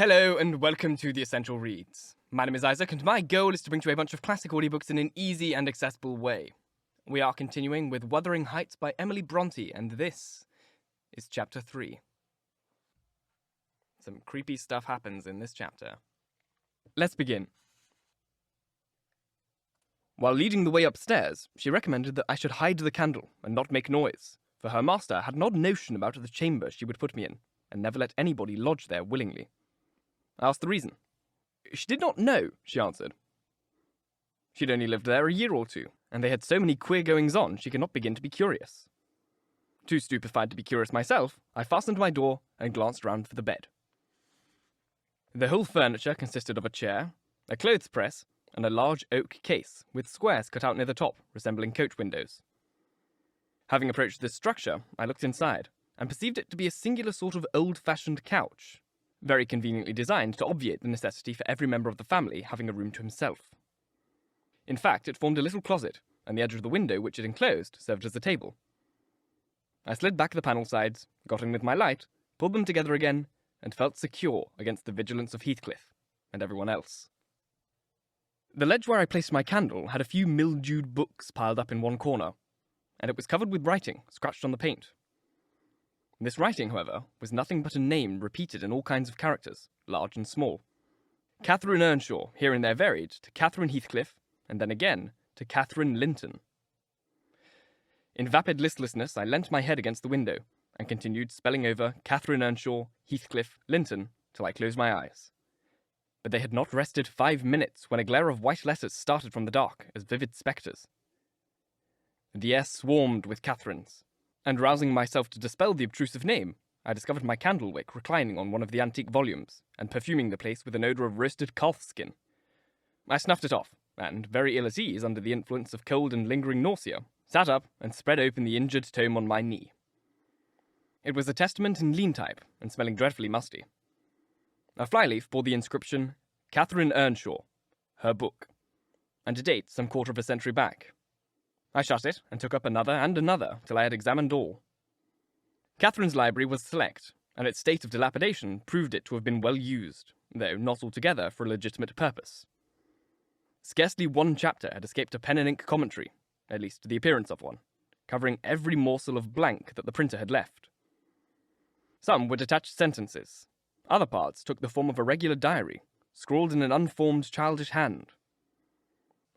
Hello and welcome to The Essential Reads. My name is Isaac and my goal is to bring to you a bunch of classic audiobooks in an easy and accessible way. We are continuing with Wuthering Heights by Emily Brontë, and this is Chapter 3. Some creepy stuff happens in this chapter. Let's begin. While leading the way upstairs, she recommended that I should hide the candle and not make noise, for her master had an odd notion about the chamber she would put me in, and never let anybody lodge there willingly. I asked the reason. She did not know, she answered. She'd only lived there a year or two, and they had so many queer goings-on she could not begin to be curious. Too stupefied to be curious myself, I fastened my door and glanced round for the bed. The whole furniture consisted of a chair, a clothes press, and a large oak case, with squares cut out near the top, resembling coach windows. Having approached this structure, I looked inside, and perceived it to be a singular sort of old-fashioned couch, very conveniently designed to obviate the necessity for every member of the family having a room to himself. In fact, it formed a little closet, and the edge of the window which it enclosed served as a table. I slid back the panel sides, got in with my light, pulled them together again, and felt secure against the vigilance of Heathcliff and everyone else. The ledge where I placed my candle had a few mildewed books piled up in one corner, and it was covered with writing scratched on the paint. This writing, however, was nothing but a name repeated in all kinds of characters, large and small. Catherine Earnshaw, here and there varied, to Catherine Heathcliff, and then again to Catherine Linton. In vapid listlessness, I leant my head against the window, and continued spelling over Catherine Earnshaw, Heathcliff, Linton, till I closed my eyes. But they had not rested 5 minutes when a glare of white letters started from the dark as vivid spectres. The air swarmed with Catherines, and rousing myself to dispel the obtrusive name, I discovered my candle wick reclining on one of the antique volumes, and perfuming the place with an odour of roasted calf skin. I snuffed it off, and, very ill at ease under the influence of cold and lingering nausea, sat up and spread open the injured tome on my knee. It was a testament in lean type, and smelling dreadfully musty. A flyleaf bore the inscription, Catherine Earnshaw, her book, and a date some quarter of a century back. I shut it, and took up another and another, till I had examined all. Catherine's library was select, and its state of dilapidation proved it to have been well used, though not altogether for a legitimate purpose. Scarcely one chapter had escaped a pen and ink commentary, at least the appearance of one, covering every morsel of blank that the printer had left. Some were detached sentences. Other parts took the form of a regular diary, scrawled in an unformed childish hand.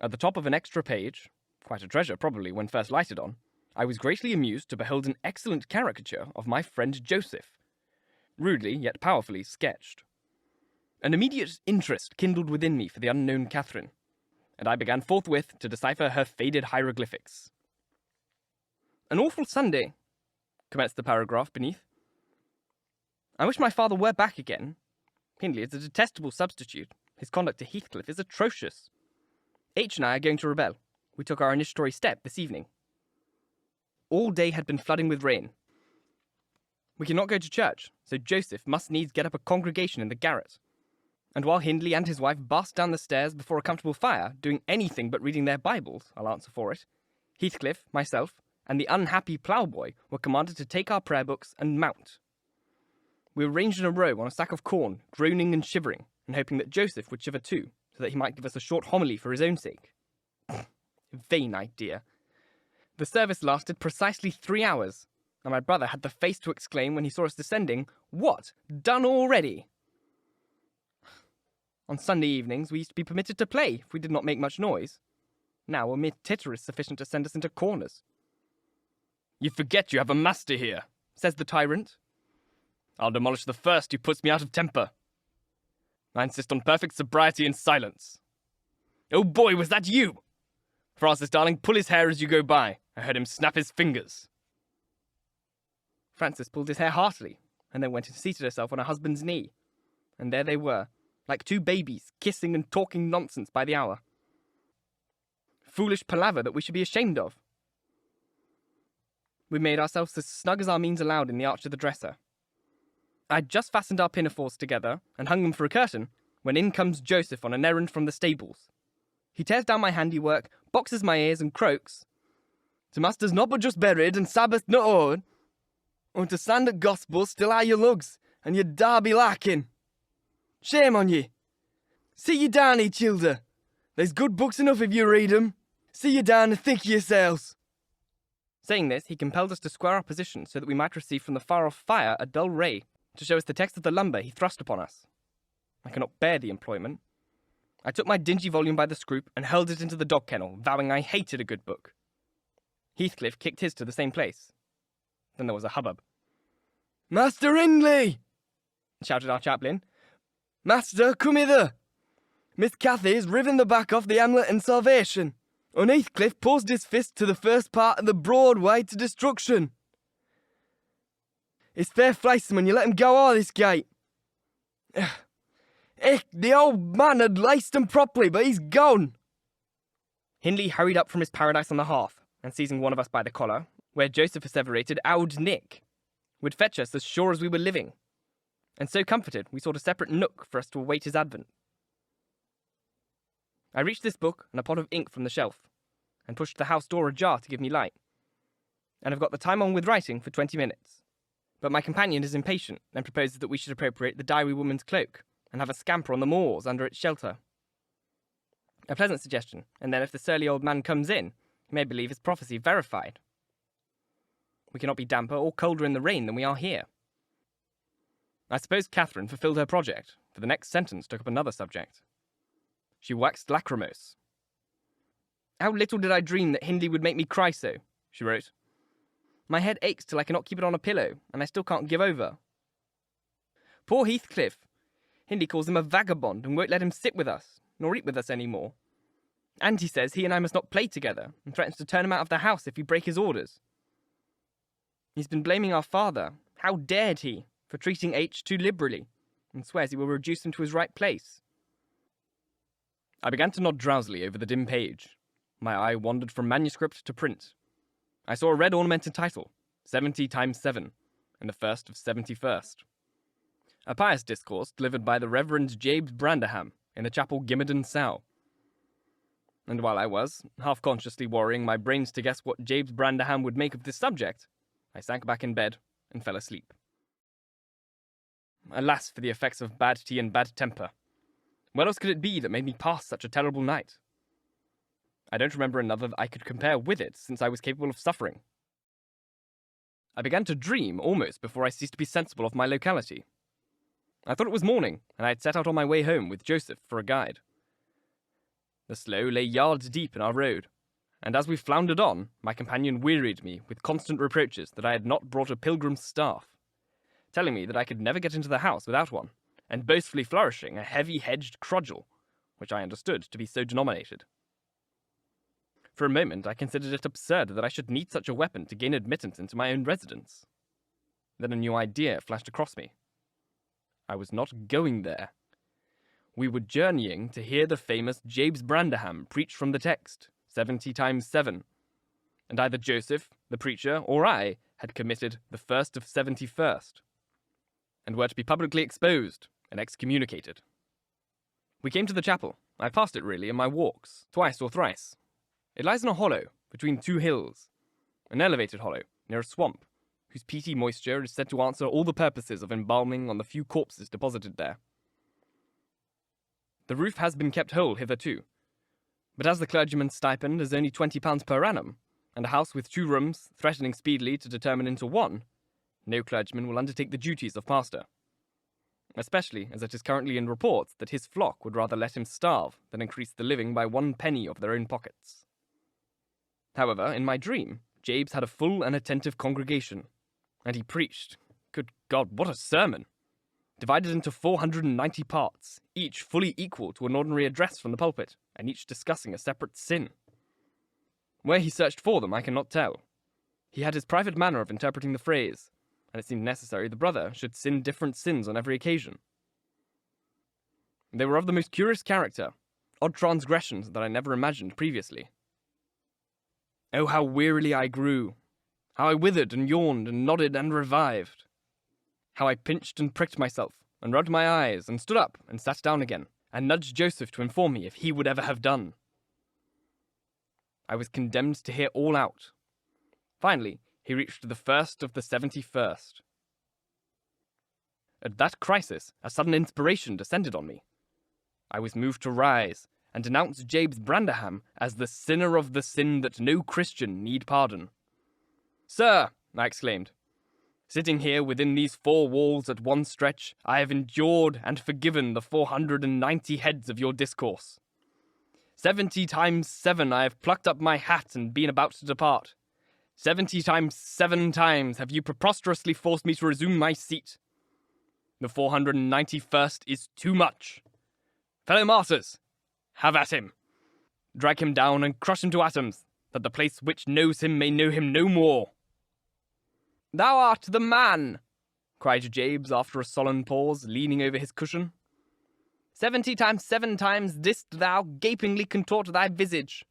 At the top of an extra page, quite a treasure probably when first lighted on, I was greatly amused to behold an excellent caricature of my friend Joseph, rudely yet powerfully sketched. An immediate interest kindled within me for the unknown Catherine, and I began forthwith to decipher her faded hieroglyphics. An awful Sunday, commenced the paragraph beneath. I wish my father were back again. Hindley is a detestable substitute. His conduct to Heathcliff is atrocious. H and I are going to rebel. We took our initiatory step this evening. All day had been flooding with rain. We cannot go to church, so Joseph must needs get up a congregation in the garret. And while Hindley and his wife burst down the stairs before a comfortable fire, doing anything but reading their Bibles, I'll answer for it, Heathcliff, myself, and the unhappy ploughboy were commanded to take our prayer books and mount. We were ranged in a row on a sack of corn, groaning and shivering, and hoping that Joseph would shiver too, so that he might give us a short homily for his own sake. Vain idea. The service lasted precisely 3 hours, and my brother had the face to exclaim when he saw us descending, "What? Done already?" On Sunday evenings we used to be permitted to play if we did not make much noise. Now a mere titter is sufficient to send us into corners. "You forget you have a master here," says the tyrant. "I'll demolish the first who puts me out of temper. I insist on perfect sobriety and silence. Oh boy, was that you? Francis, darling, pull his hair as you go by. I heard him snap his fingers." Frances pulled his hair heartily, and then went and seated herself on her husband's knee. And there they were, like two babies, kissing and talking nonsense by the hour. Foolish palaver that we should be ashamed of. We made ourselves as snug as our means allowed in the arch of the dresser. I'd just fastened our pinafores together and hung them for a curtain, when in comes Joseph on an errand from the stables. He tears down my handiwork, boxes my ears, and croaks, "The master's not but just buried, and Sabbath not o'er. And to stand at gospel still are your lugs, and your darby lacking." Shame on ye. Sit ye down, ye childer. There's good books enough if you read 'em. Sit ye down and think yourselves. Saying this, he compelled us to square our position so that we might receive from the far-off fire a dull ray to show us the text of the lumber he thrust upon us. I could not bear the employment. I took my dingy volume by the scroop and hurled it into the dog kennel, vowing I hated a good book. Heathcliff kicked his to the same place. Then there was a hubbub. Master Hindley! Shouted our chaplain. Master, come hither. Miss Cathy's riven the back off the Hamlet and Salvation, and Heathcliff posed his fist to the first part of the Broadway to destruction. It's fair fleicing when you let him go all this gate. The old man had laced him properly, but he's gone. Hindley hurried up from his paradise on the hearth, and seizing one of us by the collar, where Joseph asseverated Oud Nick would fetch us as sure as we were living. And so comforted, we sought a separate nook for us to await his advent. I reached this book and a pot of ink from the shelf, and pushed the house door ajar to give me light, and have got the time on with writing for 20 minutes. But my companion is impatient, and proposes that we should appropriate the diary woman's cloak, and have a scamper on the moors under its shelter. A pleasant suggestion, and then if the surly old man comes in, he may believe his prophecy verified. We cannot be damper or colder in the rain than we are here. I suppose Catherine fulfilled her project, for the next sentence took up another subject. She waxed lachrymose. How little did I dream that Hindley would make me cry so, she wrote. My head aches till I cannot keep it on a pillow, and I still can't give over. Poor Heathcliff! Hindley calls him a vagabond and won't let him sit with us, nor eat with us any more. And he says he and I must not play together, and threatens to turn him out of the house if we break his orders. He's been blaming our father, how dared he, for treating H too liberally, and swears he will reduce him to his right place. I began to nod drowsily over the dim page. My eye wandered from manuscript to print. I saw a red ornamented title, 70 times 7, and the first of 71st. A pious discourse delivered by the Reverend James Branderham in the chapel Gimmerden Sow. And while I was, half-consciously worrying my brains to guess what James Branderham would make of this subject, I sank back in bed and fell asleep. Alas for the effects of bad tea and bad temper. What else could it be that made me pass such a terrible night? I don't remember another that I could compare with it since I was capable of suffering. I began to dream almost before I ceased to be sensible of my locality. I thought it was morning, and I had set out on my way home with Joseph for a guide. The slough lay yards deep in our road, and as we floundered on, my companion wearied me with constant reproaches that I had not brought a pilgrim's staff, telling me that I could never get into the house without one, and boastfully flourishing a heavy-hedged cudgel, which I understood to be so denominated. For a moment I considered it absurd that I should need such a weapon to gain admittance into my own residence. Then a new idea flashed across me. I was not going there. We were journeying to hear the famous James Branderham preach from the text, 70 times 7, and either Joseph, the preacher, or I had committed the first of 71st, and were to be publicly exposed and excommunicated. We came to the chapel. I passed it really in my walks, twice or thrice. It lies in a hollow between two hills, an elevated hollow near a swamp, whose peaty moisture is said to answer all the purposes of embalming on the few corpses deposited there. The roof has been kept whole hitherto, but as the clergyman's stipend is only £20 per annum, and a house with 2 rooms threatening speedily to determine into one, no clergyman will undertake the duties of pastor, especially as it is currently in reports that his flock would rather let him starve than increase the living by 1 penny of their own pockets. However, in my dream, Jabes had a full and attentive congregation, and he preached. Good God, what a sermon! Divided into 490 parts, each fully equal to an ordinary address from the pulpit, and each discussing a separate sin. Where he searched for them I cannot tell. He had his private manner of interpreting the phrase, and it seemed necessary the brother should sin different sins on every occasion. They were of the most curious character, odd transgressions that I never imagined previously. Oh, how wearily I grew! How I withered and yawned and nodded and revived! How I pinched and pricked myself, and rubbed my eyes, and stood up and sat down again, and nudged Joseph to inform me if he would ever have done. I was condemned to hear all out. Finally, he reached the first of the 71st. At that crisis, a sudden inspiration descended on me. I was moved to rise and denounce Jabes Branderham as the sinner of the sin that no Christian need pardon. "Sir," I exclaimed, "sitting here within these four walls at one stretch, I have endured and forgiven the 490 heads of your discourse. 70 times 7 I have plucked up my hat and been about to depart. 70 times 7 times have you preposterously forced me to resume my seat. The 491st is too much. Fellow martyrs, have at him. Drag him down and crush him to atoms, that the place which knows him may know him no more." "Thou art the man," cried Jabes after a solemn pause, leaning over his cushion. 70 times 7 times didst thou gapingly contort thy visage.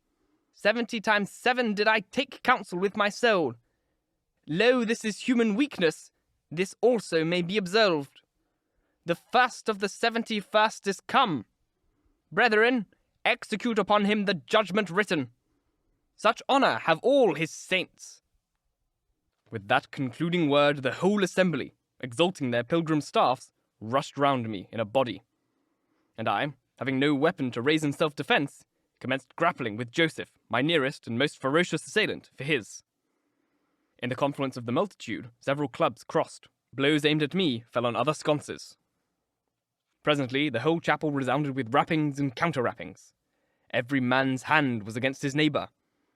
70 times 7 did I take counsel with my soul. Lo, this is human weakness, this also may be absolved. The first of the 71st is come. Brethren, execute upon him the judgment written. Such honour have all his saints." With that concluding word, the whole assembly, exalting their pilgrim staffs, rushed round me in a body. And I, having no weapon to raise in self-defence, commenced grappling with Joseph, my nearest and most ferocious assailant, for his. In the confluence of the multitude, several clubs crossed. Blows aimed at me fell on other sconces. Presently, the whole chapel resounded with rappings and counter-rappings. Every man's hand was against his neighbour,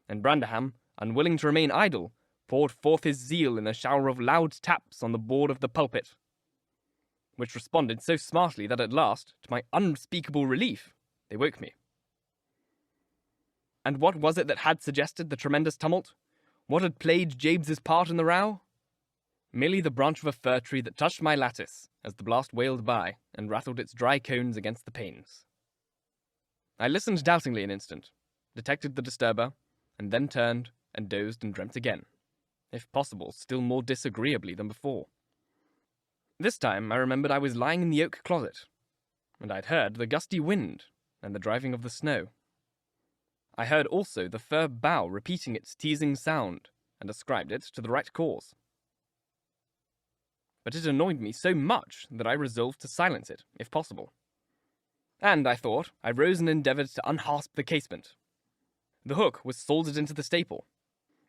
and Branderham, unwilling to remain idle, poured forth his zeal in a shower of loud taps on the board of the pulpit, which responded so smartly that at last, to my unspeakable relief, they woke me. And what was it that had suggested the tremendous tumult? What had played Jabes's part in the row? Merely the branch of a fir tree that touched my lattice as the blast wailed by and rattled its dry cones against the panes. I listened doubtingly an instant, detected the disturber, and then turned and dozed and dreamt again, if possible still more disagreeably than before. This time I remembered I was lying in the oak closet, and I'd heard the gusty wind and the driving of the snow. I heard also the fir bough repeating its teasing sound, and ascribed it to the right cause. But it annoyed me so much that I resolved to silence it, if possible. And, I thought, I rose and endeavoured to unhasp the casement. The hook was soldered into the staple,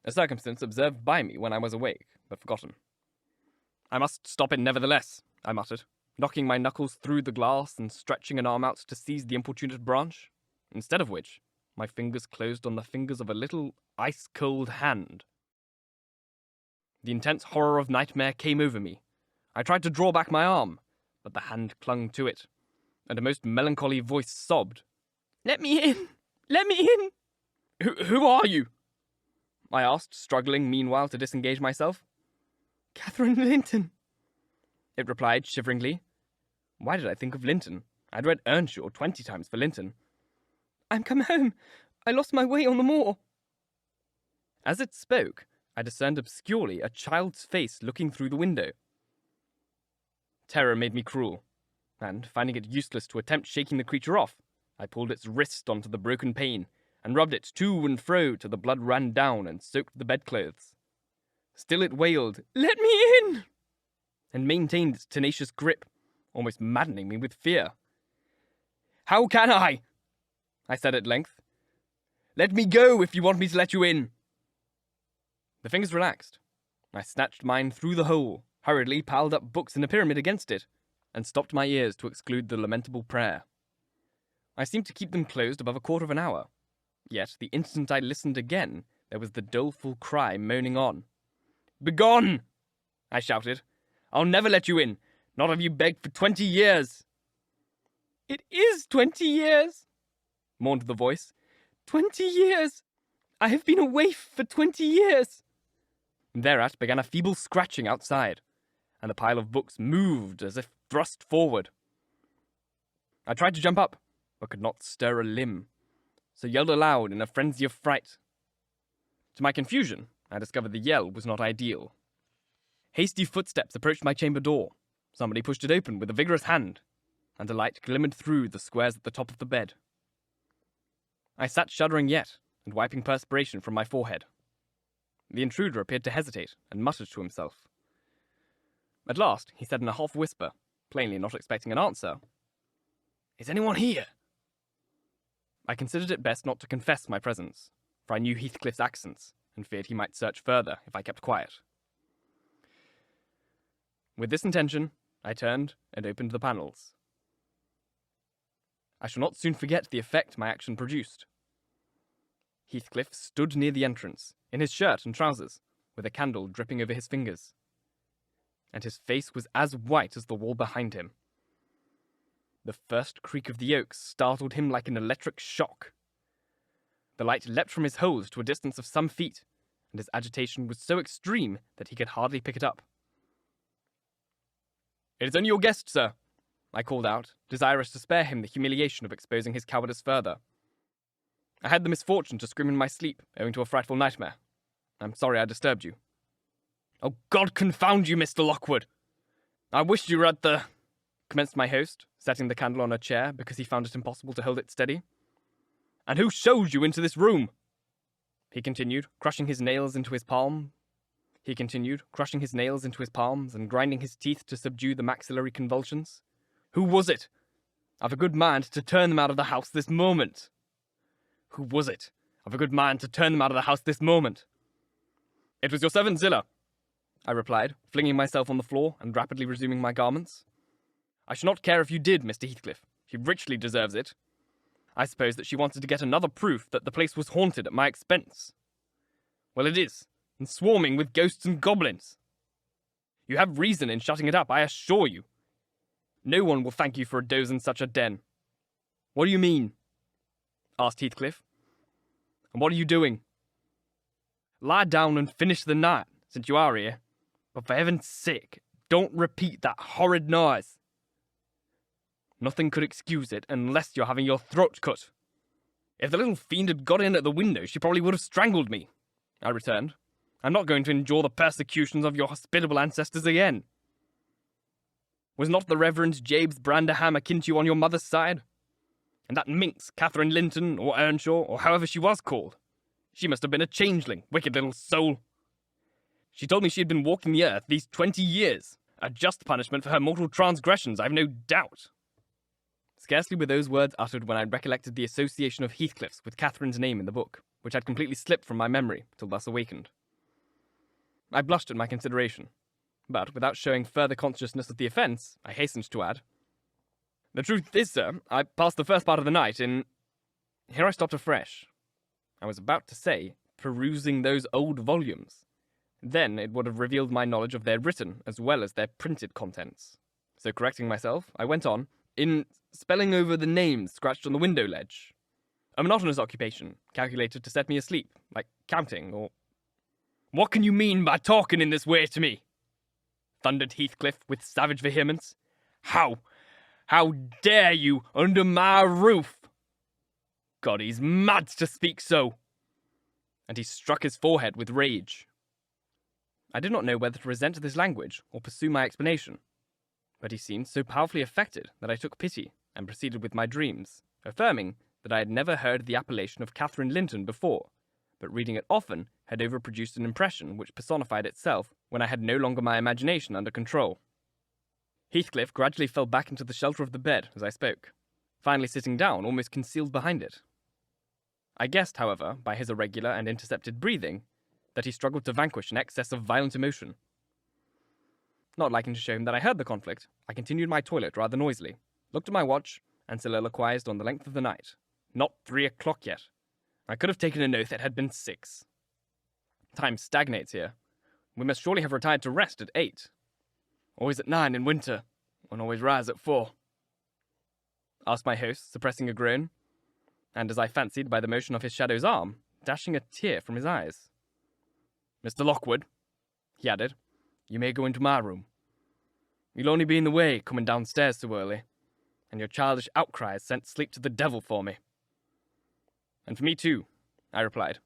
a circumstance observed by me when I was awake, but forgotten. "I must stop it nevertheless," I muttered, knocking my knuckles through the glass and stretching an arm out to seize the importunate branch, instead of which my fingers closed on the fingers of a little ice-cold hand. The intense horror of nightmare came over me. I tried to draw back my arm, but the hand clung to it, and a most melancholy voice sobbed, "Let me in! Let me in!" Who are you?" I asked, struggling meanwhile to disengage myself. "Catherine Linton," it replied shiveringly. Why did I think of Linton? I'd read Earnshaw 20 times for Linton. "I'm come home. I lost my way on the moor." As it spoke, I discerned obscurely a child's face looking through the window. Terror made me cruel, and, finding it useless to attempt shaking the creature off, I pulled its wrist onto the broken pane, and rubbed it to and fro till the blood ran down and soaked the bedclothes. Still it wailed, "Let me in!" and maintained its tenacious grip, almost maddening me with fear. "How can I?" I said at length. "Let me go if you want me to let you in." The fingers relaxed. I snatched mine through the hole, hurriedly piled up books in a pyramid against it, and stopped my ears to exclude the lamentable prayer. I seemed to keep them closed above a quarter of an hour, yet the instant I listened again, there was the doleful cry moaning on. "Begone!" I shouted. "I'll never let you in, not have you begged for 20 years. "It is 20 years, mourned the voice. 20 years! I have been a waif for 20 years! Thereat began a feeble scratching outside, and the pile of books moved as if thrust forward. I tried to jump up, but could not stir a limb, so yelled aloud in a frenzy of fright. To my confusion, I discovered the yell was not ideal. Hasty footsteps approached my chamber door. Somebody pushed it open with a vigorous hand, and a light glimmered through the squares at the top of the bed. I sat shuddering yet, and wiping perspiration from my forehead. The intruder appeared to hesitate, and muttered to himself. At last, he said in a half whisper, plainly not expecting an answer. Is anyone here? I considered it best not to confess my presence, for I knew Heathcliff's accents, and feared he might search further if I kept quiet. With this intention, I turned and opened the panels. I shall not soon forget the effect my action produced. Heathcliff stood near the entrance, in his shirt and trousers, with a candle dripping over his fingers, and his face was as white as the wall behind him. The first creak of the oaks startled him like an electric shock. The light leapt from his hold to a distance of some feet, and his agitation was so extreme that he could hardly pick it up. "It is only your guest, sir," I called out, desirous to spare him the humiliation of exposing his cowardice further. "I had the misfortune to scream in my sleep, owing to a frightful nightmare. I'm sorry I disturbed you." "Oh, God confound you, Mr. Lockwood! I wished you were at the—" commenced my host, setting the candle on a chair because he found it impossible to hold it steady. "And who showed you into this room?" He continued, crushing his nails into his palms and grinding his teeth to subdue the maxillary convulsions. "Who was it? I've a good mind to turn them out of the house this moment." "Who was it? I've a good mind to turn them out of the house this moment." "It was your servant Zillah," I replied, flinging myself on the floor and rapidly resuming my garments. "I should not care if you did, Mr. Heathcliff. She richly deserves it. I suppose that she wanted to get another proof that the place was haunted at my expense. Well, it is, and swarming with ghosts and goblins. You have reason in shutting it up, I assure you. No one will thank you for a doze in such a den." "What do you mean?" asked Heathcliff. "And what are you doing?" "Lie down and finish the night, since you are here. But for heaven's sake, don't repeat that horrid noise. Nothing could excuse it unless you're having your throat cut." "If the little fiend had got in at the window, she probably would have strangled me," I returned. "I'm not going to endure the persecutions of your hospitable ancestors again. Was not the Reverend Jabes Branderham akin to you on your mother's side? And that minx, Catherine Linton, or Earnshaw, or however she was called, she must have been a changeling, wicked little soul. She told me she had been walking the earth these 20 years, a just punishment for her mortal transgressions, I've no doubt." Scarcely were those words uttered when I recollected the association of Heathcliff's with Catherine's name in the book, which had completely slipped from my memory till thus awakened. I blushed at my consideration, but without showing further consciousness of the offence, I hastened to add, "The truth is, sir, I passed the first part of the night in—" Here I stopped afresh. I was about to say, perusing those old volumes. Then it would have revealed my knowledge of their written as well as their printed contents. So correcting myself, I went on, in spelling over the names scratched on the window ledge. A monotonous occupation, calculated to set me asleep, like counting, or— "What can you mean by talking in this way to me?" thundered Heathcliff with savage vehemence. How dare you under my roof? God, he's mad to speak so." And he struck his forehead with rage. I did not know whether to resent this language or pursue my explanation, but he seemed so powerfully affected that I took pity and proceeded with my dreams, affirming that I had never heard the appellation of Catherine Linton before, but reading it often had overproduced an impression which personified itself when I had no longer my imagination under control. Heathcliff gradually fell back into the shelter of the bed as I spoke, finally sitting down almost concealed behind it. I guessed, however, by his irregular and intercepted breathing, that he struggled to vanquish an excess of violent emotion. Not liking to show him that I heard the conflict, I continued my toilet rather noisily, looked at my watch, and soliloquized on the length of the night. Not 3 o'clock yet. I could have taken an oath it had been 6. Time stagnates here. We must surely have retired to rest at 8. Always at 9 in winter, and always rise at 4. Asked my host, suppressing a groan, and as I fancied by the motion of his shadow's arm, dashing a tear from his eyes. "Mr. Lockwood," he added, "you may go into my room. You'll only be in the way coming downstairs so early, and your childish outcries sent sleep to the devil for me." "And for me too," I replied.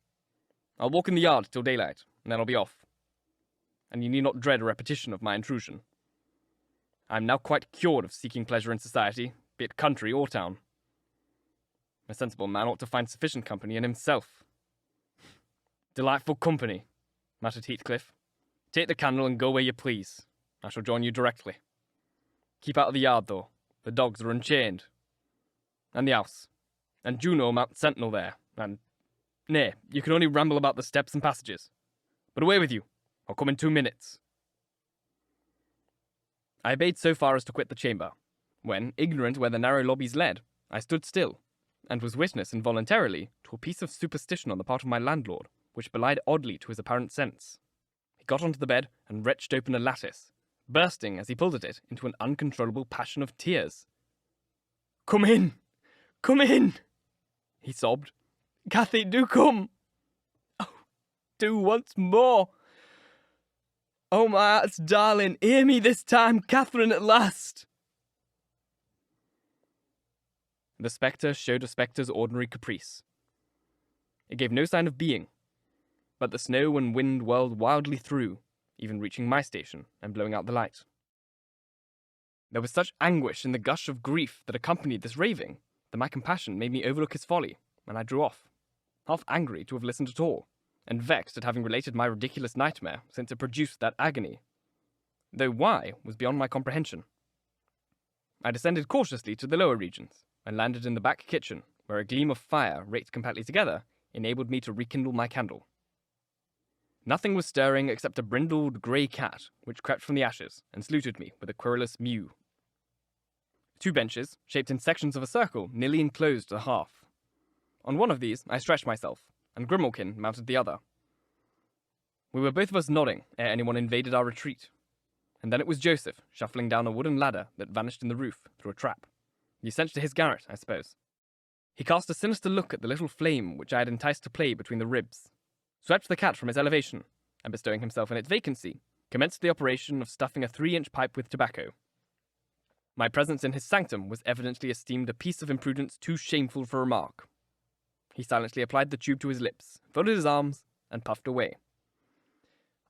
"I'll walk in the yard till daylight, and then I'll be off. And you need not dread a repetition of my intrusion. I am now quite cured of seeking pleasure in society, be it country or town. A sensible man ought to find sufficient company in himself." "Delightful company," muttered Heathcliff. "Take the candle and go where you please. I shall join you directly." Keep out of the yard, though. The dogs are unchained. And the house. And Juno mount sentinel there. And... nay, you can only ramble about the steps and passages. But away with you. I'll come in 2 minutes. I obeyed so far as to quit the chamber, when, ignorant where the narrow lobbies led, I stood still, and was witness involuntarily to a piece of superstition on the part of my landlord, which belied oddly to his apparent sense. He got onto the bed and wrenched open a lattice, bursting, as he pulled at it, into an uncontrollable passion of tears. "Come in! Come in!" he sobbed. "Cathy, do come! Oh, do once more! Oh, my heart's darling, hear me this time, Catherine, at last!" The spectre showed a spectre's ordinary caprice. It gave no sign of being, but the snow and wind whirled wildly through, even reaching my station and blowing out the light. There was such anguish in the gush of grief that accompanied this raving that my compassion made me overlook his folly, and I drew off, half angry to have listened at all, and vexed at having related my ridiculous nightmare since it produced that agony, though why was beyond my comprehension. I descended cautiously to the lower regions, and landed in the back kitchen, where a gleam of fire, raked compactly together, enabled me to rekindle my candle. Nothing was stirring except a brindled grey cat, which crept from the ashes and saluted me with a querulous mew. 2 benches, shaped in sections of a circle, nearly enclosed the hearth. On one of these I stretched myself, and Grimalkin mounted the other. We were both of us nodding ere anyone invaded our retreat, and then it was Joseph shuffling down a wooden ladder that vanished in the roof through a trap. The ascent to his garret, I suppose. He cast a sinister look at the little flame which I had enticed to play between the ribs, swept the cat from its elevation, and bestowing himself in its vacancy, commenced the operation of stuffing a 3-inch pipe with tobacco. My presence in his sanctum was evidently esteemed a piece of imprudence too shameful for remark. He silently applied the tube to his lips, folded his arms, and puffed away.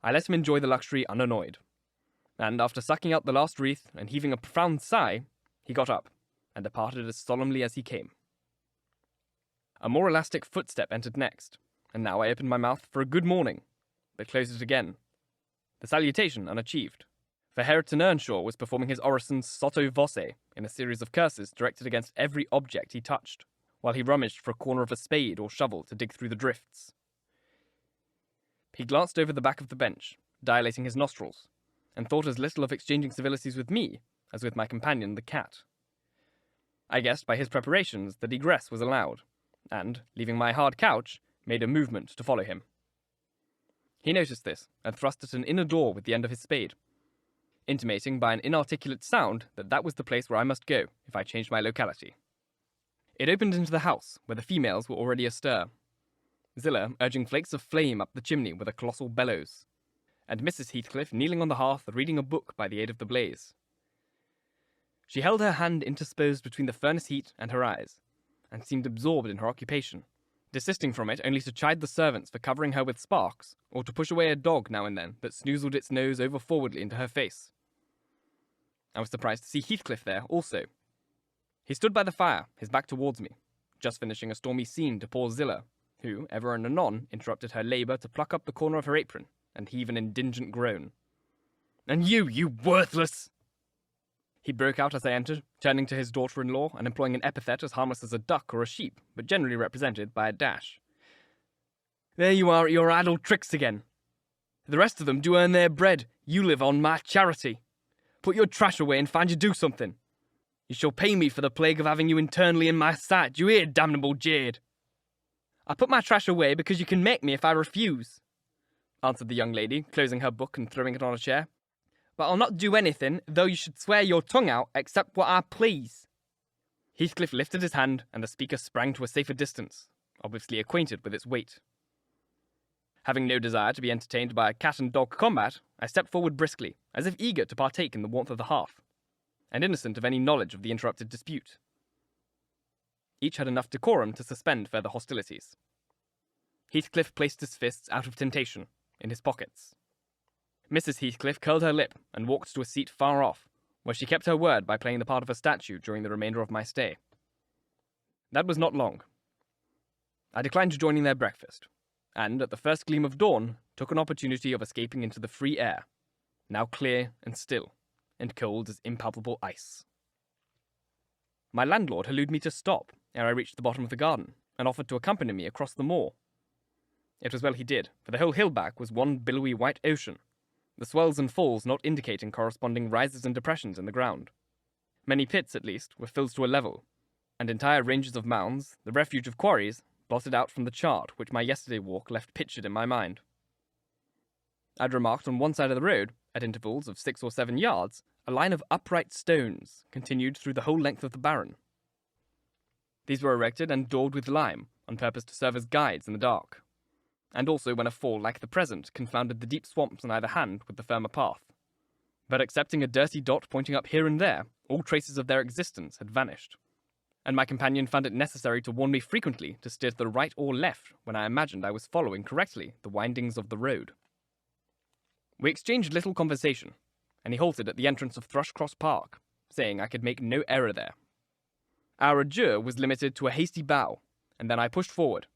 I let him enjoy the luxury unannoyed, and after sucking out the last wreath and heaving a profound sigh, he got up, and departed as solemnly as he came. A more elastic footstep entered next, and now I opened my mouth for a good morning, but closed it again, the salutation unachieved, for Catherine Earnshaw was performing his orisons sotto voce in a series of curses directed against every object he touched, while he rummaged for a corner of a spade or shovel to dig through the drifts. He glanced over the back of the bench, dilating his nostrils, and thought as little of exchanging civilities with me as with my companion the cat. I guessed by his preparations that egress was allowed, and, leaving my hard couch, made a movement to follow him. He noticed this, and thrust at an inner door with the end of his spade, intimating by an inarticulate sound that that was the place where I must go if I changed my locality. It opened into the house, where the females were already astir, Zillah urging flakes of flame up the chimney with a colossal bellows, and Mrs. Heathcliff kneeling on the hearth reading a book by the aid of the blaze. She held her hand intersposed between the furnace heat and her eyes, and seemed absorbed in her occupation, desisting from it only to chide the servants for covering her with sparks, or to push away a dog now and then that snoozled its nose over forwardly into her face. I was surprised to see Heathcliff there also. He stood by the fire, his back towards me, just finishing a stormy scene to poor Zillah, who, ever and anon, interrupted her labour to pluck up the corner of her apron and heave an indigent groan. "And you worthless!" he broke out as I entered, turning to his daughter-in-law and employing an epithet as harmless as a duck or a sheep, but generally represented by a dash. "There you are at your idle tricks again. The rest of them do earn their bread. You live on my charity. Put your trash away and find you do something. You shall pay me for the plague of having you internally in my sight. Do you hear, damnable jade?" "I put my trash away because you can make me if I refuse," answered the young lady, closing her book and throwing it on a chair. "But I'll not do anything, though you should swear your tongue out, except what I please." Heathcliff lifted his hand, and the speaker sprang to a safer distance, obviously acquainted with its weight. Having no desire to be entertained by a cat-and-dog combat, I stepped forward briskly, as if eager to partake in the warmth of the hearth, and innocent of any knowledge of the interrupted dispute. Each had enough decorum to suspend further hostilities. Heathcliff placed his fists out of temptation in his pockets. Mrs. Heathcliff curled her lip and walked to a seat far off, where she kept her word by playing the part of a statue during the remainder of my stay. That was not long. I declined joining their breakfast, and, at the first gleam of dawn, took an opportunity of escaping into the free air, now clear and still, and cold as impalpable ice. My landlord hallooed me to stop ere I reached the bottom of the garden, and offered to accompany me across the moor. It was well he did, for the whole hill back was one billowy white ocean, the swells and falls not indicating corresponding rises and depressions in the ground. Many pits, at least, were filled to a level, and entire ranges of mounds, the refuge of quarries, blotted out from the chart which my yesterday walk left pictured in my mind. I'd remarked on one side of the road, at intervals of 6 or 7 yards, a line of upright stones continued through the whole length of the barren. These were erected and daubed with lime, on purpose to serve as guides in the dark, and also when a fall like the present confounded the deep swamps on either hand with the firmer path. But excepting a dirty dot pointing up here and there, all traces of their existence had vanished, and my companion found it necessary to warn me frequently to steer to the right or left when I imagined I was following correctly the windings of the road. We exchanged little conversation, and he halted at the entrance of Thrushcross Park, saying I could make no error there. Our adieu was limited to a hasty bow, and then I pushed forward,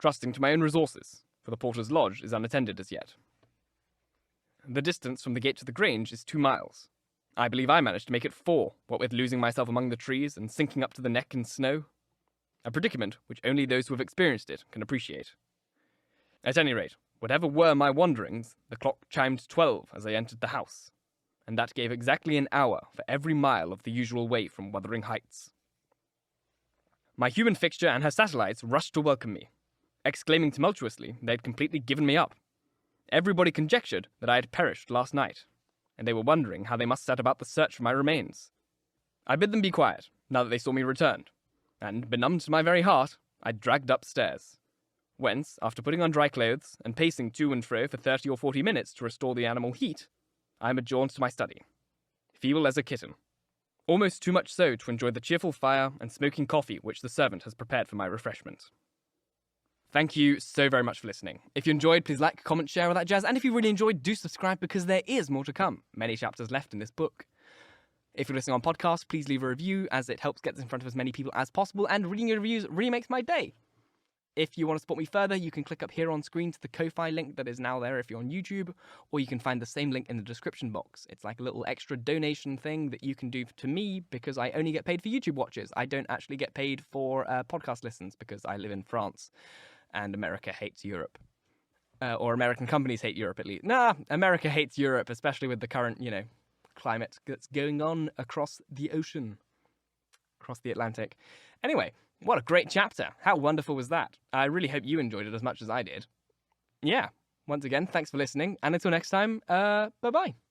trusting to my own resources, for the porter's lodge is unattended as yet. The distance from the gate to the Grange is 2 miles. I believe I managed to make it 4, what with losing myself among the trees and sinking up to the neck in snow. A predicament which only those who have experienced it can appreciate. At any rate, whatever were my wanderings, the clock chimed 12 as I entered the house, and that gave exactly an hour for every mile of the usual way from Wuthering Heights. My human fixture and her satellites rushed to welcome me, exclaiming tumultuously they had completely given me up. Everybody conjectured that I had perished last night, and they were wondering how they must set about the search for my remains. I bid them be quiet, now that they saw me returned, and, benumbed to my very heart, I dragged upstairs, whence, after putting on dry clothes and pacing to and fro for 30 or 40 minutes to restore the animal heat, I am adjourned to my study, feeble as a kitten, almost too much so to enjoy the cheerful fire and smoking coffee which the servant has prepared for my refreshment. Thank you so very much for listening. If you enjoyed, please like, comment, share, all that jazz. And if you really enjoyed, do subscribe because there is more to come. Many chapters left in this book. If you're listening on podcast, please leave a review as it helps get this in front of as many people as possible. And reading your reviews really makes my day. If you want to support me further, you can click up here on screen to the Ko-Fi link that is now there if you're on YouTube, or you can find the same link in the description box. It's like a little extra donation thing that you can do to me because I only get paid for YouTube watches. I don't actually get paid for podcast listens because I live in France. And America hates Europe. Or American companies hate Europe, at least. Nah, America hates Europe, especially with the current, climate that's going on across the ocean. Across the Atlantic. Anyway, what a great chapter. How wonderful was that? I really hope you enjoyed it as much as I did. Yeah, once again, thanks for listening. And until next time, bye-bye.